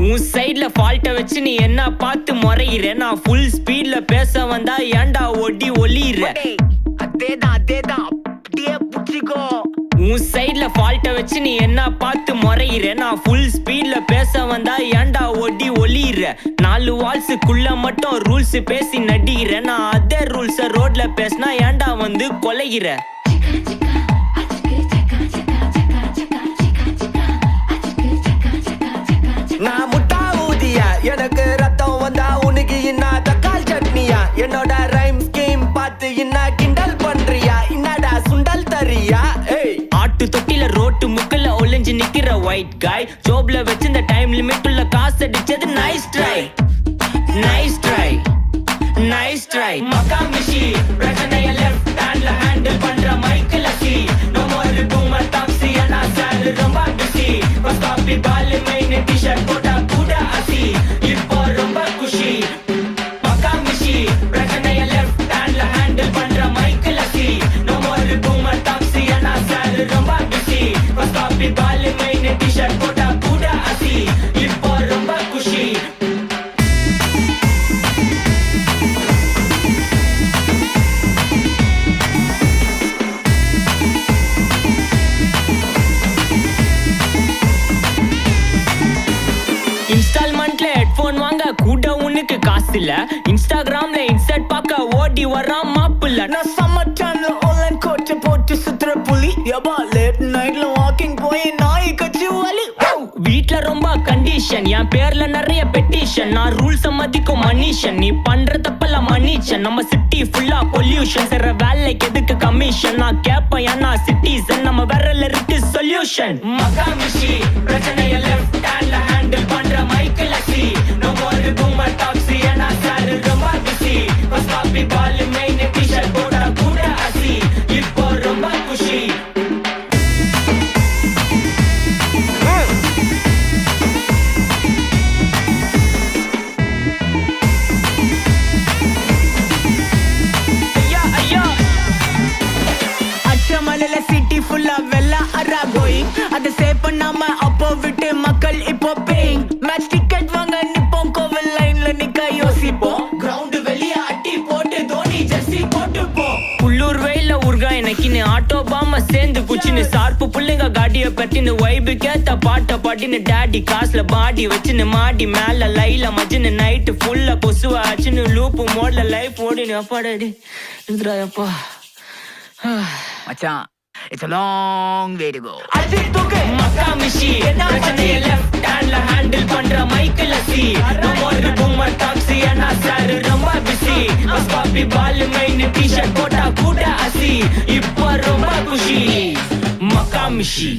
உன் சைட்ல ஃபால்ட்ட வச்சு நீ என்ன பார்த்து முறையிற. நான் ஃபுல் ஸ்பீட்ல பேச வந்தா ஏன்டா ஒடி ஒளியிற. அதேதான் அப்படியே புடிச்சிக்கோ. உன் சைட்ல ஃபால்ட்ட வச்சு நீ என்ன பார்த்து முறையிற. நான் ஃபுல் ஸ்பீட்ல பேச வந்தா ஏன்டா ஒடி ஒளியிற. 4 வால்ஸுக்குள்ள மட்டும் ரூல்ஸ் பேசி நடிகிற. நான் அதே ரூல்ஸ ரோட்ல பேசினா ஏன்டா வந்து கொலைகிற. நான் முட்டா ஊதியா, எனக்கு ரத்தம் வந்தா உனக்கு என்ன தக்காள் சட்னியா. என்னோட ரைம் ஸ்கீம் பார்த்து என்ன கிண்டல் பண்றியா. என்னடா சுண்டல் தரியா. ஆட்டு தொட்டில ரோட்டு முக்கல ஒளிஞ்சு நிக்கிற ஒயிட் காய். ஜோப்ல வச்சு இந்த டைம் லிமிட் உள்ள காசு அடிச்சது nice try nice try nice try. மக்கா மிஷி பிரச்சனைய லெஃப்ட் ஹேண்ட்ல ஹேண்டில் பண்ற Michael C. No more boomer taxi அண்ணா சார் ரொம்ப பிஸி. பஸ் காப்பி பால் மெயின் டி-ஷர்ட் போட்டா கூட அசி. இப்போ ரொம்ப குஷி. மக்கா மிஷி பிரச்சனைய லெஃப்ட் ஹேண்ட்ல ஹேண்டில் பண்ற Michael C. No more boomer taxi அண்ணா சார் ரொம்ப பிஸி. பஸ் காப்பி பால் மெயின் டி-ஷர்ட் போட்டா கூட அசி. இப்போ ரொம்ப குஷி. இன்ஸ்டால்மெண்ட்ல ஹெட்போன் வாங்க கூட உனக்கு காசு இல்ல. இன்ஸ்டாகிராம்ல இன்ஸ்டன்ட் பார்க்க ஓடி வரான் மாப்பிள்ள. நான் சம்மர் டைம்ல ஆன்லைன் கோட் போட்டு சுத்துற புலி. யபா லேட் நைட்ல வாக்கிங் போய் நாய் கச்சி வலி. வீட்ல ரொம்ப கண்டிஷன், என் பேர்ல நிறைய பெட்டிஷன். நான் ரூல்ஸ் மதிக்கும் மனுஷன், நீ பண்ற தப்பெல்லாம் மன்னிச்சன். நம்ம சிட்டி ஃபுல்லா பொல்யூஷன், செய்ற வேலைக்கு எதுக்கு கமிஷன். நான் கேப்பேன் ஏன்னா சிட்டிசன், நம்ம விரல்ல இருக்கு சொல்யூஷன். மக்கா மிஷி பிரச்சனைய லெஃப்ட் ஹேண்ட்ல ஹேண்டில் பண்ற Michael C. No more boomer taxi அண்ணா சார் ரொம்ப பிஸி. பஸ் காப்பி பால் மெயின் டி-ஷர்ட் போட்டா கூட அசி. இப்போ ரொம்ப குஷி. அச்சமலையில சிட்டி ஃபுல்லா வெள்ளா அரா கோயிங். அதை சேவ் பண்ணாம அப்போ விட்டு மக்கள் இப்போ பேயிங். மேட்ச் டிக்கெட் வாங்க நிப்போம், கோவில் லைன்ல நிக்க யோசிப்போம். கிரவுண்ட் வெளிய அட்டி போட்டு தோனி ஜெர்சி போட்டு போ. உள்ளூர் வெயில உருகா எனக்குன்னு ஆட்டோ பாம சேர்ந்து குச்சின்னு. சார்பு புள்ளைங்க காடிய பத்தின்னு வைபு கேத்த பாட்ட பாட்டின்னு. டேடி காசுல பாடி வச்சுன்னு மாடி மேல லைல மஜின்னு. நைட்டு ஃபுல்லா கொசுவா ஆச்சுன்னு லூப்பு மோட்ல லைஃப் ஓடினு. அப்பாடாடி இருந்துடாப்பா மச்சான், it's a long way to go. மக்கா மிஷி பிரச்சனைய லெஃப்ட் ஹேண்ட்ல ஹேண்டில் பண்ற Michael C. No more boomer taxi அண்ணா சார் ரொம்ப பிஸி. பஸ் காப்பி பால் மெயின் டி-ஷர்ட் போட்டா கூட அசி. இப்போ ரொம்ப குஷி. மக்கா மிஷி.